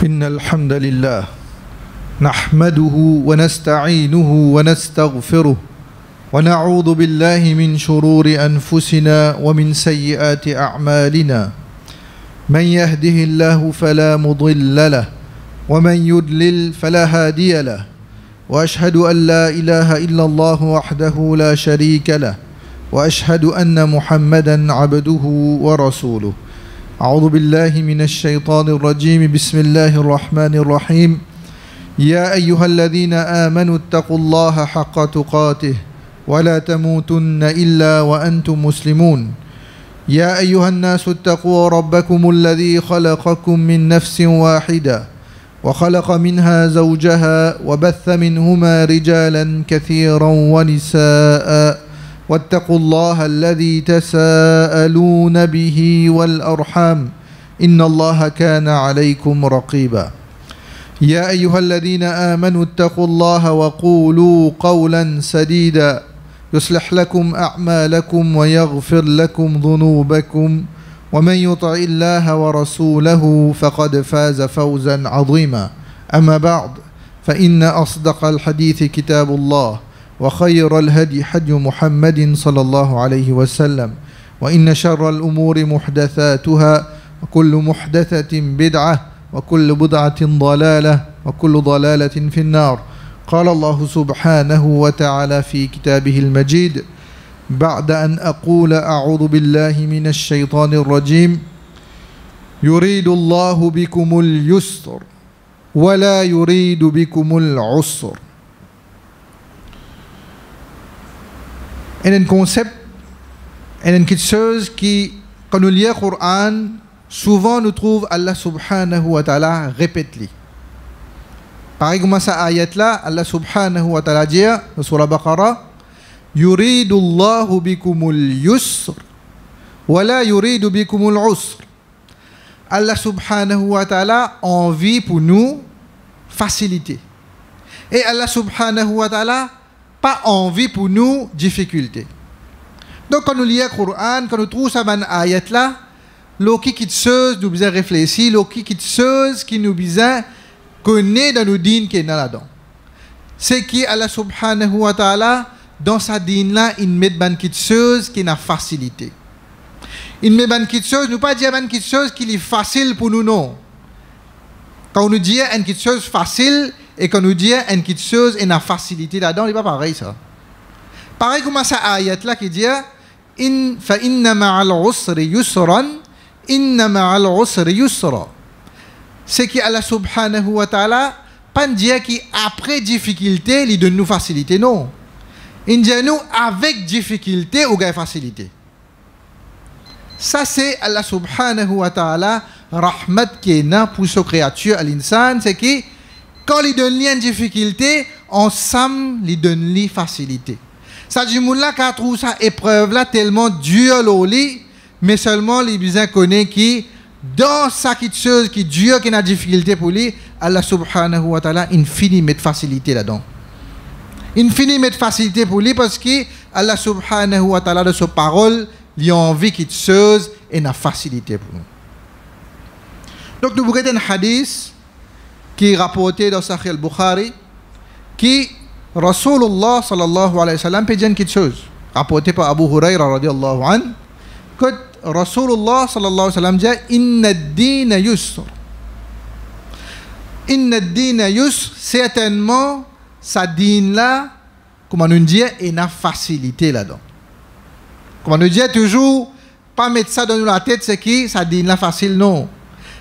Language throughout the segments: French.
إن الحمد لله نحمده ونستعينه ونستغفره ونعوذ بالله من شرور أنفسنا ومن سيئات أعمالنا من يهده الله فلا مضل له ومن يضلل فلا هادي له وأشهد أن لا إله إلا الله وحده لا شريك له وأشهد أن محمدا عبده ورسوله. أعوذ بالله من الشيطان الرجيم. بسم الله الرحمن الرحيم. يا أيها الذين آمنوا اتقوا الله حق تقاته ولا تموتن إلا وأنتم مسلمون. يا أيها الناس اتقوا ربكم الذي خلقكم من نفس واحدة وخلق منها زوجها وبث منهما رجالا كثيرا ونساء واتقوا الله الذي تساءلون به والأرحام إن الله كان عليكم رقيبا. يا أيها الذين آمنوا اتقوا الله وقولوا قولا سديدا يصلح لكم أعمالكم ويغفر لكم ذنوبكم ومن يطع الله ورسوله فقد فاز فوزا عظيما. أما بعد فإن أصدق الحديث كتاب الله وخير الهدي هدي محمد صلى الله عليه وسلم وإن شر الأمور محدثاتها وكل محدثة بدعة وكل بدعة ضلالة وكل ضلالة في النار. قال الله سبحانه وتعالى في كتابه المجيد بعد أن أقول أعوذ بالله من الشيطان الرجيم يريد الله بكم اليسر ولا يريد بكم العسر. Un concept, une chose qui, quand nous lisons le Coran, souvent nous trouve Allah subhanahu wa ta'ala répète-les. Par exemple, cette ayat-là, Allah subhanahu wa ta'ala dit dans Surah Baqarah يريد الله بكم اليسر ولا يريد بكم العسر. Allah subhanahu wa ta'ala envie pour nous facilité. Et Allah subhanahu wa ta'ala pas envie pour nous difficulté. Donc quand nous lisons le Coran, quand nous trouvons ça dans ayat là, l'oki qui chose nous besoin réfléchir, l'oki qui chose qui nous besoin connaître dans nos dînes qui est là-dedans. C'est qui Allah subhanahu wa ta'ala dans sa dîne là, il met ban qui chose qui n'a facilité. Il met ban qui chose, nous pas dire ban qui chose qui est facile pour nous non. Quand on nous dit une petite chose facile et quand on nous dit une petite chose et une facilité là-dedans, il n'est pas pareil ça. Pareil comme ça ayat là qui dit fa inna ma'al usri yusran inna ma'al usri yusra. C'est que Allah subhanahu wa ta'ala pas dire qu'après difficulté, il donne nous facilité non. Il dit nous avec difficulté ou gain facilité. Ça c'est Allah subhanahu wa ta'ala rahmat qui est là pour sa créature à l'insan, c'est que quand il donne une difficulté, ensemble il donne lui facilité. Ça dit moun là qui trouve ça épreuve là tellement dur l'oli, mais seulement les besoin connaît qui dans sa petite chose qui dure qui n'a difficulté pour lui, Allah subhanahu wa ta'ala infini met facilité là-dedans. Infini met facilité pour lui parce que Allah subhanahu wa ta'ala de sa parole il a envie quelque chose et n'a facilité pour nous. Donc nous avons un hadith qui est rapporté dans Sahih al-Bukhari qui Rasulullah sallallahu alayhi wa sallam peut dire quelque chose rapporté par Abu Huraira radiallahu anhu que Rasulullah sallallahu alayhi wa sallam dit inna ad-dina yusr. Inna ad-dina yusr, certainement sa dîne là comment nous dit et n'a facilité là-dedans. Comment nous dit toujours pas mettre ça dans la tête c'est qui sa dîne là facile non.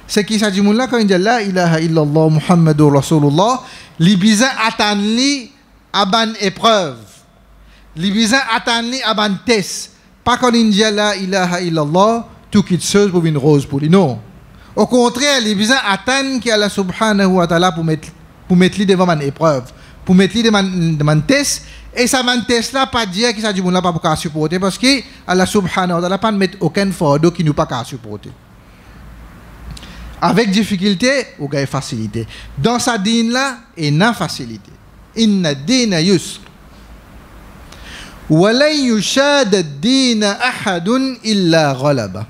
C'est qui ça dit moun là quand il dit la ilaha illallah muhammadur rasulullah li bizan attendre li à ban épreuve li bizan attendre li à ban test pas quand il dit la ilaha illallah tout quitte chose pour une rose pour lui non. Au contraire li bizan attendre qui Allah subhanahu wa ta'ala pour mettre li devant ban épreuve pour mettre li devant test et ça ban test là pas dire qui ça dit moun là pas pour supporter parce que Allah subhanahu wa ta'ala pas mettre aucun fardeau qui nous pas supporter. Avec difficulté ou gagne facilité. Dans sa dîne là, il n'a facilité. Inna dina yusr. Wa lan yushad ad-din ahadun illa ghalaba.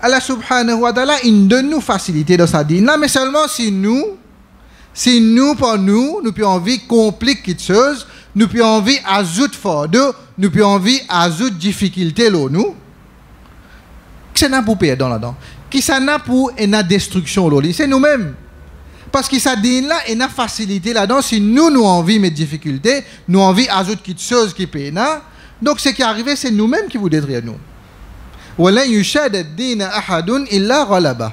Allah subhanahu wa ta'ala, il donne nous facilité dans sa dîne là, mais seulement si nous, pour nous pouvons envie compliquer quelque chose, nous pouvons envie ajouter fardeau, nous pouvons envie ajouter difficulté là, nous. Qui ça n'a pour perdre là-dedans? Qui ça n'a pour une destruction là? C'est nous-mêmes. Parce que ça dit là, il y a facilité là-dedans. Si nous envie mes difficultés, nous envie ajouter quelque chose qui paye là. Donc ce qui est arrivé, c'est nous-mêmes qui vous détruire nous. وَلَنْ يُشَادَ الدِّينَ أَحَدٌ إِلَّا غَلَبَهُ.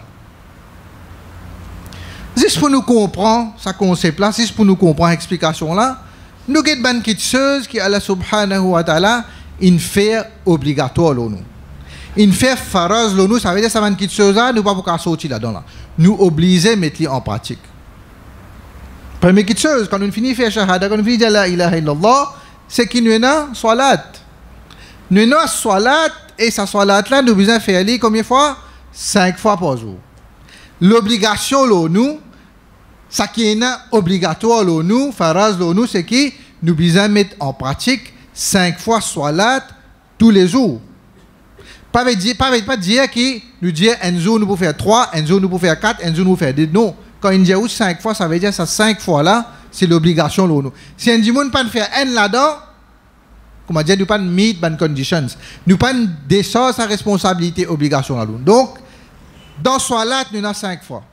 Juste pour nous comprendre ce concept-là, juste pour nous comprendre l'explication là, nous avons quelque chose qui Allah subhanahu wa ta'ala il fait obligatoire là nous. Il fait faraz là nous, ça veut dire que ça va quelque chose là, nous ne pouvons pas sortir là-dedans là. Nous obliger à mettre en pratique. Première quelque chose, quand on finit de faire shahada, quand on finit de dire la ilaha illallah, c'est qu'il nous a salat. Nous avons salat et sa salat là, nous besoin faire combien de fois? 5 fois par jour. L'obligation là nous, ça qui est obligatoire là nous, faraz là nous, c'est que nous besoin mettre en pratique 5 fois salat tous les jours. Pas dire que nous disons un jour nous pouvons faire 3, un jour nous pouvons faire 4, un jour nous pouvons faire 2. Non, quand il dit 5 fois, ça veut dire que ça 5 fois là, c'est l'obligation là nous. Si un dit ne pas faire un là-dedans, comment dire, nous pas meet ban conditions. Nous pas descendre sa responsabilité obligation là. Donc dans salat nous avons 5 fois.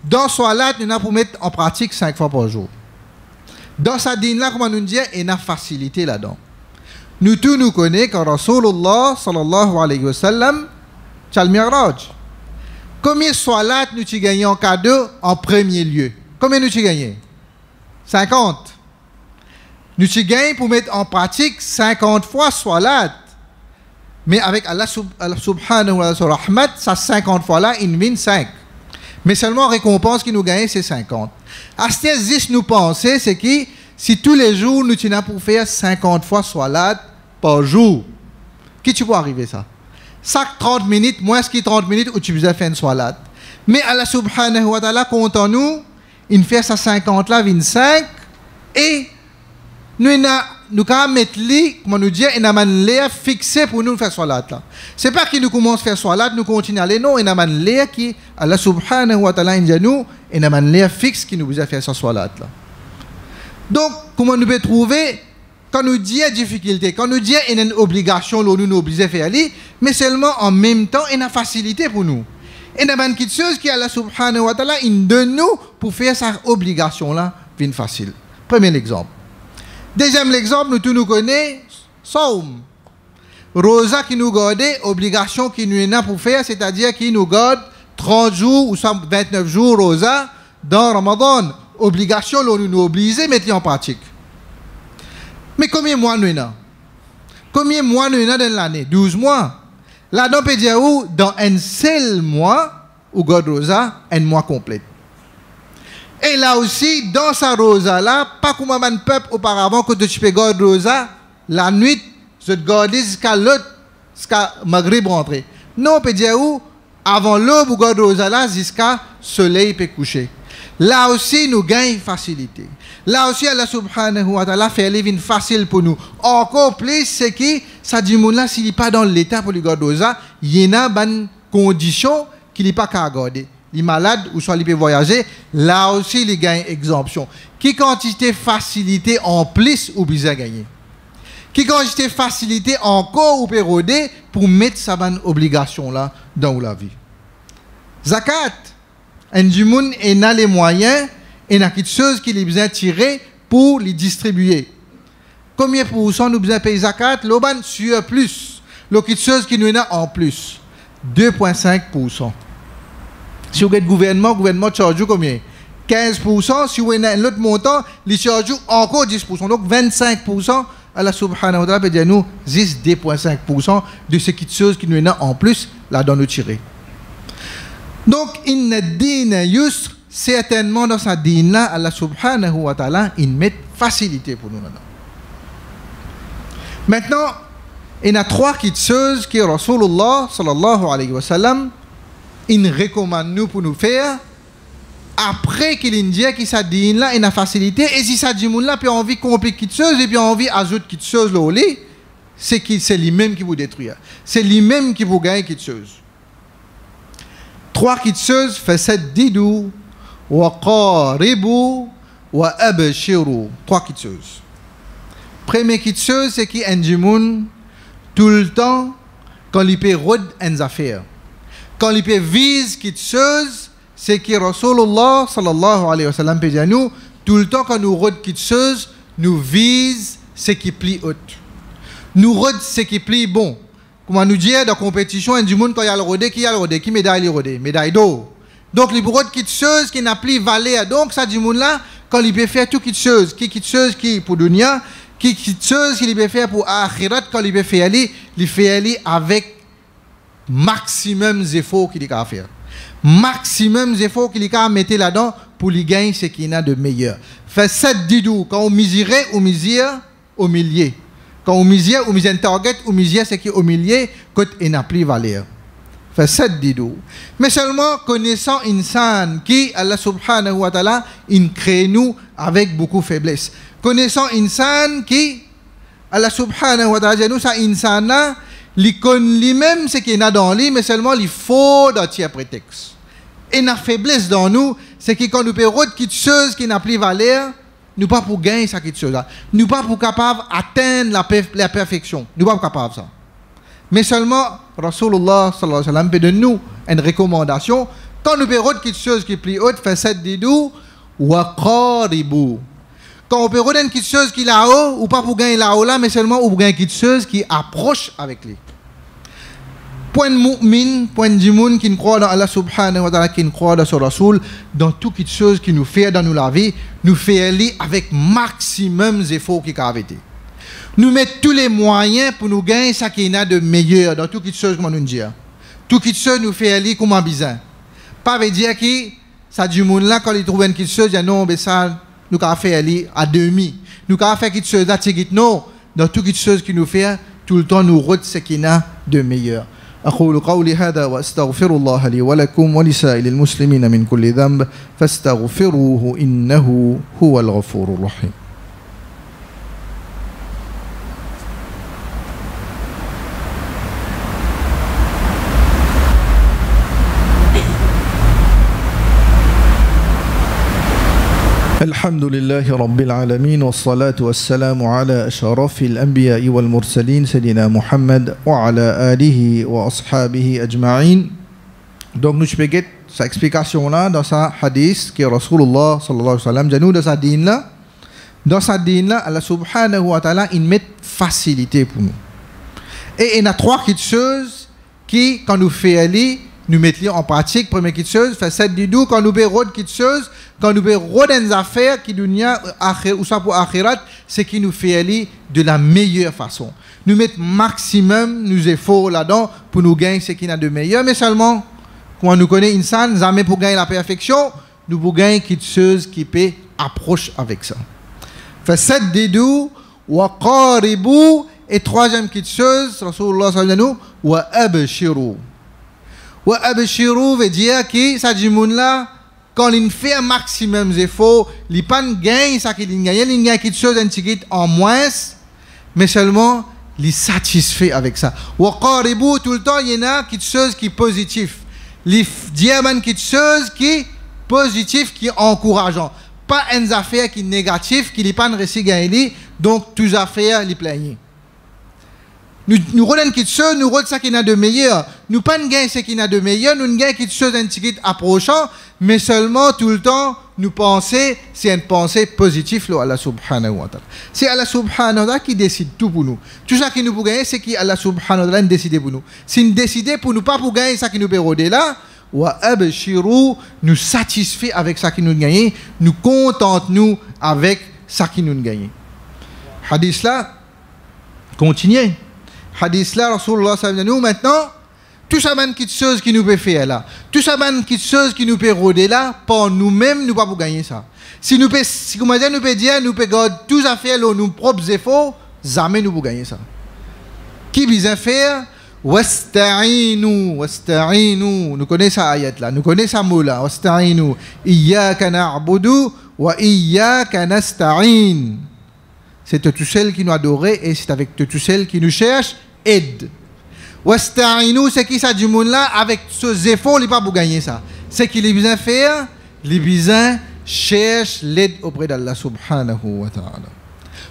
Dans salat nous avons pour mettre en pratique 5 fois par jour. Dans sa dîne là, comment nous dit, il y a facilité là-dedans. Nous tous nous connaissons que Rasulullah sallallahu alayhi wa sallam tchal mi'raj. Combien de salat nous avons gagné en cadeau en premier lieu? Combien nous avons gagné? 50. Nous avons gagné pour mettre en pratique 50 fois salat. Mais avec Allah subhanahu wa ta'ala, ça 50 fois là, il vient 5. Mais seulement récompense qui nous gagne, c'est 50. À ce que nous pensons, c'est que si tous les jours nous tenons pour faire 50 fois salat par jour, qui tu peux arriver ça? Chaque 30 minutes, moins que 30 minutes où tu besoin faire une salat. Mais Allah subhanahu wa ta'ala compte en nous, il fait ça 50 là, 25, et nous quand mettre li, comment nous dire, il a un fixé pour nous faire salat là. C'est pas que nous commençons à faire salat, nous continuons à aller, non, il a un l'air qui, Allah subhanahu wa ta'ala, il a un l'air fixe qui nous besoin faire sa salat là. Donc, comment nous pouvons trouver, quand nous disons difficulté, quand nous disons qu'il y a une obligation, nous nous obligons à faire, mais seulement en même temps, il y a une facilité pour nous. Il y a quelque chose qui, Allah subhanahu wa ta'ala, il donne nous pour faire cette obligation-là, bien facile. Premier exemple. Deuxième exemple, nous tous nous connaissons, Saum. Rosa qui nous garde, obligation qui nous a pour faire, c'est-à-dire qui nous garde 30 jours ou 29 jours, Rosa, dans Ramadan. Obligation, nous oblige à mettre en pratique. Mais combien de mois nous avons? Combien de mois nous avons dans l'année? 12 mois. Là-dedans, on peut dire où, dans un seul mois, où God Rosa, un mois complet. Et là aussi, dans sa Rosa-là, pas comme un peuple auparavant, que tu peux God Rosa, la nuit, je te garde jusqu'à l'autre, jusqu'à Maghrib rentrer. Non, on peut dire où, avant l'aube, où God Rosa là, jusqu'à soleil peut coucher. Là aussi, nous gagnons facilité. Là aussi, Allah subhanahu wa ta'ala fait la vie facile pour nous. Encore plus, c'est que ça dit, là, s'il n'est pas dans l'état pour le garder, il y a une condition qu'il n'est pas qu'à garder. Il est malade ou soit il peut voyager. Là aussi, il gagne exemption. Qui quantité facilité en plus ou besoin gagner? Qui quantité facilité encore ou peut roder pour mettre sa bonne obligation là dans la vie? Zakat. Un du monde a les moyens et a quelque chose qu'il a besoin de tirer pour les distribuer. Combien pour cent nous besoin de payer zakat? L'oban sur plus. Quelque chose qui nous a en plus. 2,5%. Si vous êtes gouvernement charge combien? 15%. Si vous avez un autre montant, il charge encore 10%. Donc 25%. Allah subhanahu wa ta'ala peut dire nous 2,5% de ce quelque chose qui nous a en plus là-dedans nous tirer. Donc, inna dîne yusr, certainement dans sa dîne là, Allah subhanahu wa ta'ala, il met facilité pour nous là-dedans. Maintenant, il y a 3 choses que Rasulullah sallallahu alayhi wa sallam, il recommande nous pour nous faire, après qu'il dit que sa dîne là, il a facilité, et si sa dîne là, puis envie de compliquer quelque chose, et puis envie d'ajouter quelque chose là au lit, c'est lui-même qui vous détruit. C'est lui-même qui vous gagne quelque chose. Trois petites choses, fasaddidu, wa qaribu, wa abshiru. Trois petites choses. Première petite chose, c'est qu'il y a un tout le temps, quand il peut rôder une affaire. Quand il peut viser quelque chose, c'est que Rasulullah sallallahu alayhi wa sallam peut dire nous, tout le temps quand nous rôdons quelque chose, nous visons ce qui plie haute. Nous rôdons ce qui plie bon. Comment nous dire dans la compétition, un du monde quand il y a le rodé, qui médaille le rodé, médaille d'eau. Donc il rôde quelque chose qui n'a plus valeur. Donc ça du monde là, quand il peut faire tout quelque chose qui pour dunya, quelque chose qu'il peut faire pour akhirat, quand il peut faire aller, il fait aller avec maximum d'efforts qu'il a à faire. Maximum d'efforts qu'il a à mettre là-dedans pour lui gagner ce qu'il a de meilleur. Fait 7 didou, quand on miserait, on misère au milieu. Quand on misère, on misère un target, on misère ce qui est au milieu, quand il n'a plus valeur. Fait 7 didou. Mais seulement connaissant insan qui, Allah subhanahu wa ta'ala, il crée nous avec beaucoup de faiblesse. Connaissant insan qui, Allah subhanahu wa ta'ala, nous, ça insan là, il connaît lui-même ce qu'il a dans lui, mais seulement il faut d'un tiers prétexte. Et la faiblesse dans nous, c'est que quand nous payons quelque chose qui n'a plus valeur, nous pas pour gagner ça quelque chose là. Nous pas pour capable atteindre la perfection. Nous pas capable ça. Mais seulement Rasulullah sallallahu alayhi wa sallam peut donner nous une recommandation. Quand nous payons quelque chose qui est plus haute, fait 7 didou wa qaribu. Quand on peut redonner quelque chose qui est là-haut, ou pas pour gagner là-haut là, mais seulement pour gagner quelque chose qui approche avec lui. Point de mu'min, point du monde qui croit dans Allah subhanahu wa ta'ala, qui croit dans son Rasoul, dans toute chose qui nous fait dans la vie, nous fait aller avec maximum d'efforts qui a été. Nous mettons tous les moyens pour nous gagner ce qu'il y a de meilleur dans toute chose comme nous disons. Toute chose nous fait aller comme un bizarre. Pas veut dire que ça du monde là quand il trouve quelque chose, il dit non, mais ça nous avons fait aller à demi. Nous avons fait quelque chose d'attigué. Non, dans toute chose qui nous fait, tout le temps nous rôde ce qu'il y a de meilleur. أقول قولي هذا وأستغفر الله لي ولكم ولسائر المسلمين من كل ذنب فاستغفروه إنه هو الغفور الرحيم. الحمد لله رب العالمين والصلاة والسلام على أشرف الأنبياء والمرسلين سيدنا محمد وعلى آله وأصحابه أجمعين. Donc nous expliquons sa explication là dans sa hadith qui est Rasulullah sallallahu alayhi wa sallam dit nous dans sa dîne là, Allah subhanahu wa ta'ala il met facilité pour nous. Et il y a trois choses qui quand nous faisons aller nous mettons en pratique. Première chose, fait 7 didou quand nous payons quelque chose, quand nous payons des affaires qui nous ou ça pour akhirat, c'est qui nous fait aller de la meilleure façon. Nous mettons maximum nos efforts là-dedans pour nous gagner ce qui n'a de meilleur, mais seulement quand nous connaissons insan, jamais pour gagner la perfection, nous pour gagner quelque chose qui peut approcher avec ça. Fait 7 didou wa qaribu et troisième petite chose, Rasulullah sallallahu alayhi wa sallam wa abshiru. Wa abshiru veut dire que ça du monde là quand il fait un maximum d'efforts, il pas gagne ça qu'il gagne, il gagne quelque chose un petit en moins, mais seulement il est satisfait avec ça. Wa qaribu tout le temps il y en a quelque chose qui est positif. Il dit quelque chose qui est positif, qui est encourageant, pas une affaire qui est négative, qui n'est pas réussi gagner, donc toutes affaires les plaignent. Nous regardons quelque chose, nous regardons ce qu'il y a de meilleur. Nous pas gagner ce qu'il y a de meilleur, nous gagnons quelque chose un petit peu approchant, mais seulement tout le temps, nous penser, c'est une pensée positive, là, Allah subhanahu wa ta'ala. C'est Allah subhanahu wa ta'ala qui décide tout pour nous. Tout ça qui nous peut gagner, c'est qui Allah subhanahu wa ta'ala décide pour nous. Si nous décidons pour nous pas pour gagner ça qui nous peut roder là, wa abshiru, nous satisfait avec ça qui nous gagne, nous contente nous avec ça qui nous gagne. Hadith là, continuez. Hadith là, Rasulullah sallallahu alayhi wa sallam, maintenant, tout ça, c'est quelque chose qui nous peut faire là. Tout ça, c'est quelque chose qui nous peut rôder là, pour nous-mêmes, nous pas pour gagner ça. Si nous peut, si nous peut dire, nous peut garder tout ça faire là, nos propres efforts, jamais nous pour gagner ça. Qui besoin faire? Wasta'inu, wasta'inu. Nous connaissons ça ayat là, nous connaissons ça mot là. Wasta'inu. Iyyaka na'budu wa iyyaka nasta'in. C'est tout seul qui nous adore et c'est avec tout seul qui nous cherche aide. Wasta'inu, c'est qui ça du monde là, avec ce efforts, il n'est pas pour gagner ça. C'est qu'il est besoin de faire, il est besoin de chercher l'aide auprès d'Allah subhanahu wa ta'ala.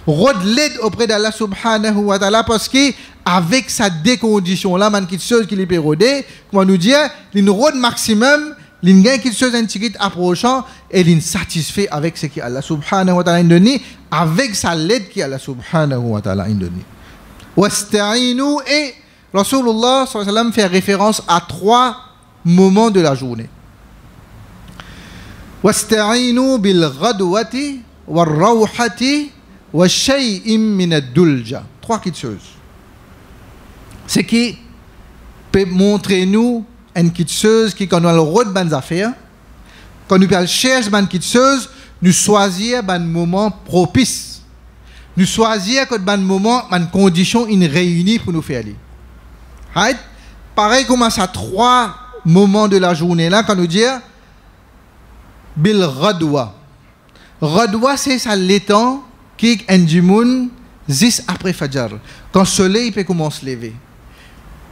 Rod l'aide auprès d'Allah subhanahu wa ta'ala parce que avec sa décondition là, man quelque chose qui est rodé, comment nous dire, il rod maximum, il gagne quelque chose un petit approchant et il satisfait avec ce que Allah subhanahu wa ta'ala donne, avec sa l'aide qui Allah subhanahu wa ta'ala donne. Wasta'inu, et Rasulullah sallallahu alayhi wa sallam fait référence à 3 moments de la journée. Wasta'inu bil ghadwati wal rawhati wa shay'in min ad-dulja. 3 petites choses. Ce qui peut montrer nous une petite chose qui, quand on a le droit de bonnes affaires, quand nous cherchons une petite chose, nous choisir un moment propice. Nous choisir un moment, une condition, une réunie pour nous faire aller. Right? Pareil comme ça, 3 moments de la journée là, quand nous disons bil radwa. Radwa, c'est ça l'étang qui est du monde juste après Fajr. Quand le soleil peut commencer à se lever.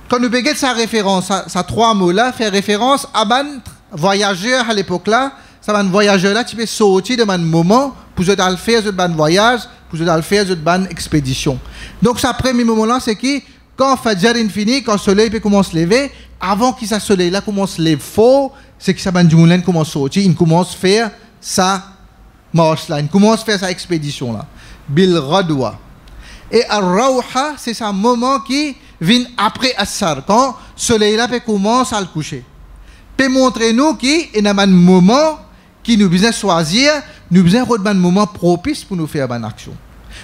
Quand nous prenons sa référence, ça 3 mots là, fait référence à un voyageur à l'époque là. Ça un voyageur là, tu peux sortir de un moment pour faire un voyage, pour faire une expédition. Donc, ce premier moment là, c'est que quand Fajr est fini, quand le soleil peut commencer à se lever, avant que ce soleil là commence à se lever fort, c'est que ça du moulin commence à sortir, il commence à faire sa marche là, il commence à faire sa expédition là. Bil radwa. Et al-rawha, c'est un moment qui vient après Assar, quand le soleil là commence à le coucher. Peut montrer nous qu'il y a un moment qui nous besoin choisir, nous besoin de un moment propice pour nous faire une action.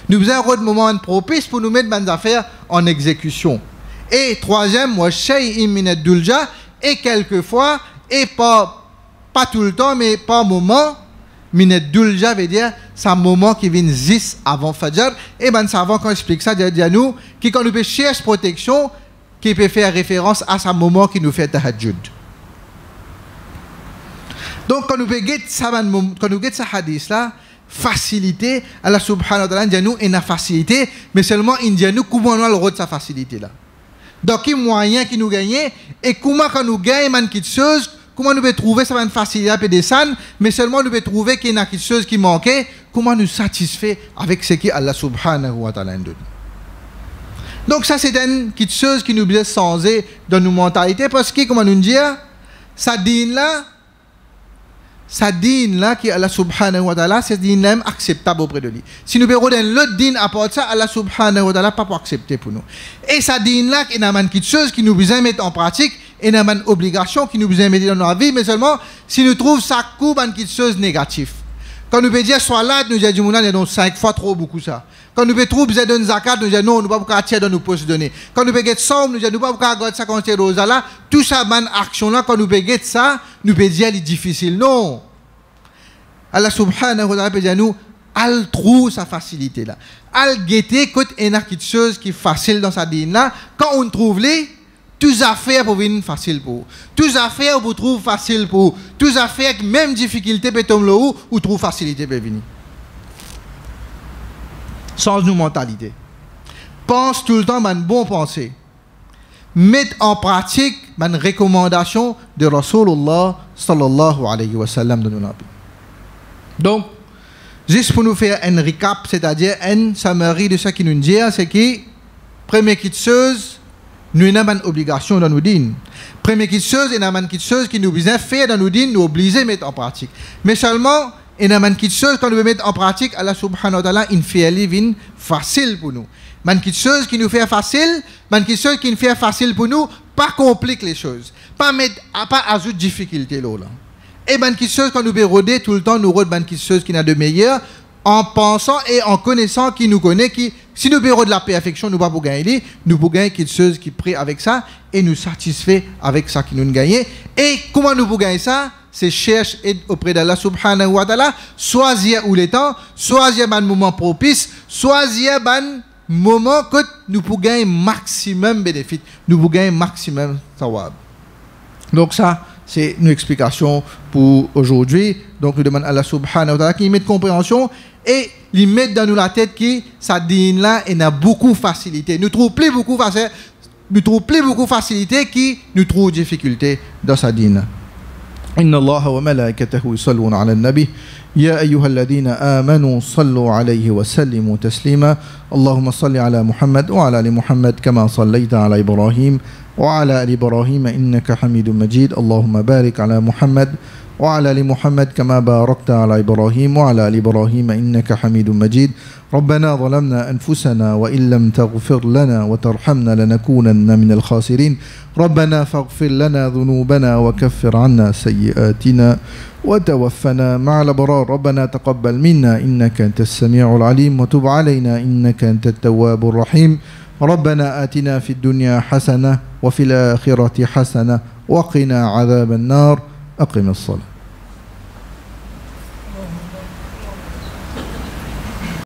Nous besoin de un moment propice pour nous mettre des affaires en exécution. Et troisième, wa shay'in min ad-dulja, et quelquefois, et pas tout le temps, mais par moment, min ad-dulja veut dire c'est un moment qui vient juste avant Fajr. Et ben savant quand explique ça, dit à nous, qui quand nous peut chercher protection, qui peut faire référence à ce moment qui nous fait tahajjud. Donc quand nous peut get ça hadith là, facilité, Allah subhanahu wa ta'ala dit nous une facilité, mais seulement il dit nous comment on a le droit de sa facilité là. Donc quel moyen qui nous gagne et comment quand nous gagnons une petite chose, comment nous pouvons trouver ça une facilité à descendre, mais seulement nous pouvons trouver qu'il y a quelque chose qui manquait, comment nous satisfaire avec ce que Allah subhanahu wa ta'ala donne. Donc ça c'est une petite chose qui nous doit changer dans nos mentalités parce que comment nous dire ça dîne là qui Allah subhanahu wa ta'ala c'est dîne là acceptable auprès de lui. Si nous perdons l'autre dîne à part ça, Allah subhanahu wa ta'ala pas pour accepter pour nous. Et ça dîne là qui n'a une petite chose qui nous besoin mettre en pratique et n'a une obligation qui nous besoin mettre dans notre vie, mais seulement si nous trouvons ça coupe une petite chose négative. Quand nous pouvons dire soit là, nous disons du monde 5 fois trop beaucoup ça. Quand nous pouvons trouver besoin d'une zakat, nous disons non, nous ne pouvons pas tirer dans nos postes données. Quand nous pouvons get somme, nous disons nous ne pouvons pas garder ça quand c'est rosa là. Tout ça, bonne action là, quand nous pouvons get ça, nous pouvons dire c'est difficile. Non. Allah subhanahu wa ta'ala peut dire nous, al trouve sa facilité là. Al guetter quand il y a quelque chose qui est facile dans sa dîne là, quand on trouve les toutes affaires pour venir facile pour. Toutes affaires pour trouver facile pour. Toutes affaires même difficulté peut tomber là ou trouve facilité peut venir. Sans nous mentalité. Pense tout le temps une bonne pensée. Mettre en pratique une recommandation de Rasulullah sallallahu alayhi wa sallam de nos nabis. Donc, juste pour nous faire un recap, c'est-à-dire un summary de ce qui nous dit, c'est que, première chose, nous avons une obligation dans nos dînes. Première chose, nous avons une chose qui nous besoin faire dans nos dînes, nous obligés à mettre en pratique. Mais seulement, nous avons une chose, quand nous veut mettre en pratique, Allah subhanahu wa ta'ala, il fait aller facile pour nous. Une chose qui nous fait facile, une chose qui nous fait facile pour nous, pas complique les choses. Pas ajouter difficulté là. Et une chose quand nous veut roder tout le temps, nous rodons une chose qui n'a de meilleur, en pensant et en connaissant qui nous connaît, qui, si nous payons de la perfection, nous ne pouvons pas gagner, nous pouvons gagner quelque chose qui prie avec ça et nous satisfait avec ça qui nous gagne. Et comment nous pouvons gagner ça? C'est chercher auprès d'Allah subhanahu wa ta'ala, choisir où les temps, choisir un moment propice, choisir un moment que nous pouvons gagner maximum bénéfice, nous pouvons gagner maximum sawab. Donc ça, c'est une explication pour aujourd'hui. Donc nous demandons à Allah subhanahu wa ta'ala qu'il mette compréhension et il mette dans nous la tête que ça dîne là et a beaucoup de facilité. Nous trouvons plus beaucoup facile. nous trouve plus beaucoup de facilité qui nous trouve difficulté dans sa dîne. إن الله وملائكته يصلون على النبي يا أيها الذين آمنوا صلوا عليه وسلموا تسليما اللهم صل على محمد وعلى آل محمد كما صليت على إبراهيم وعلى آل إبراهيم إنك حميد مجيد اللهم بارك على محمد وعلى آل محمد كما باركت على إبراهيم وعلى آل إبراهيم إنك حميد مجيد ربنا ظلمنا أنفسنا وإن لم تغفر لنا وترحمنا لنكونن من الخاسرين ربنا فاغفر لنا ذنوبنا وكفر عنا سيئاتنا وتوفنا مع الأبرار ربنا تقبل منا إنك أنت السميع العليم وتب علينا إنك أنت التواب الرحيم ربنا آتنا في الدنيا حسنة وفي الآخرة حسنة وقنا عذاب النار أقم الصلاة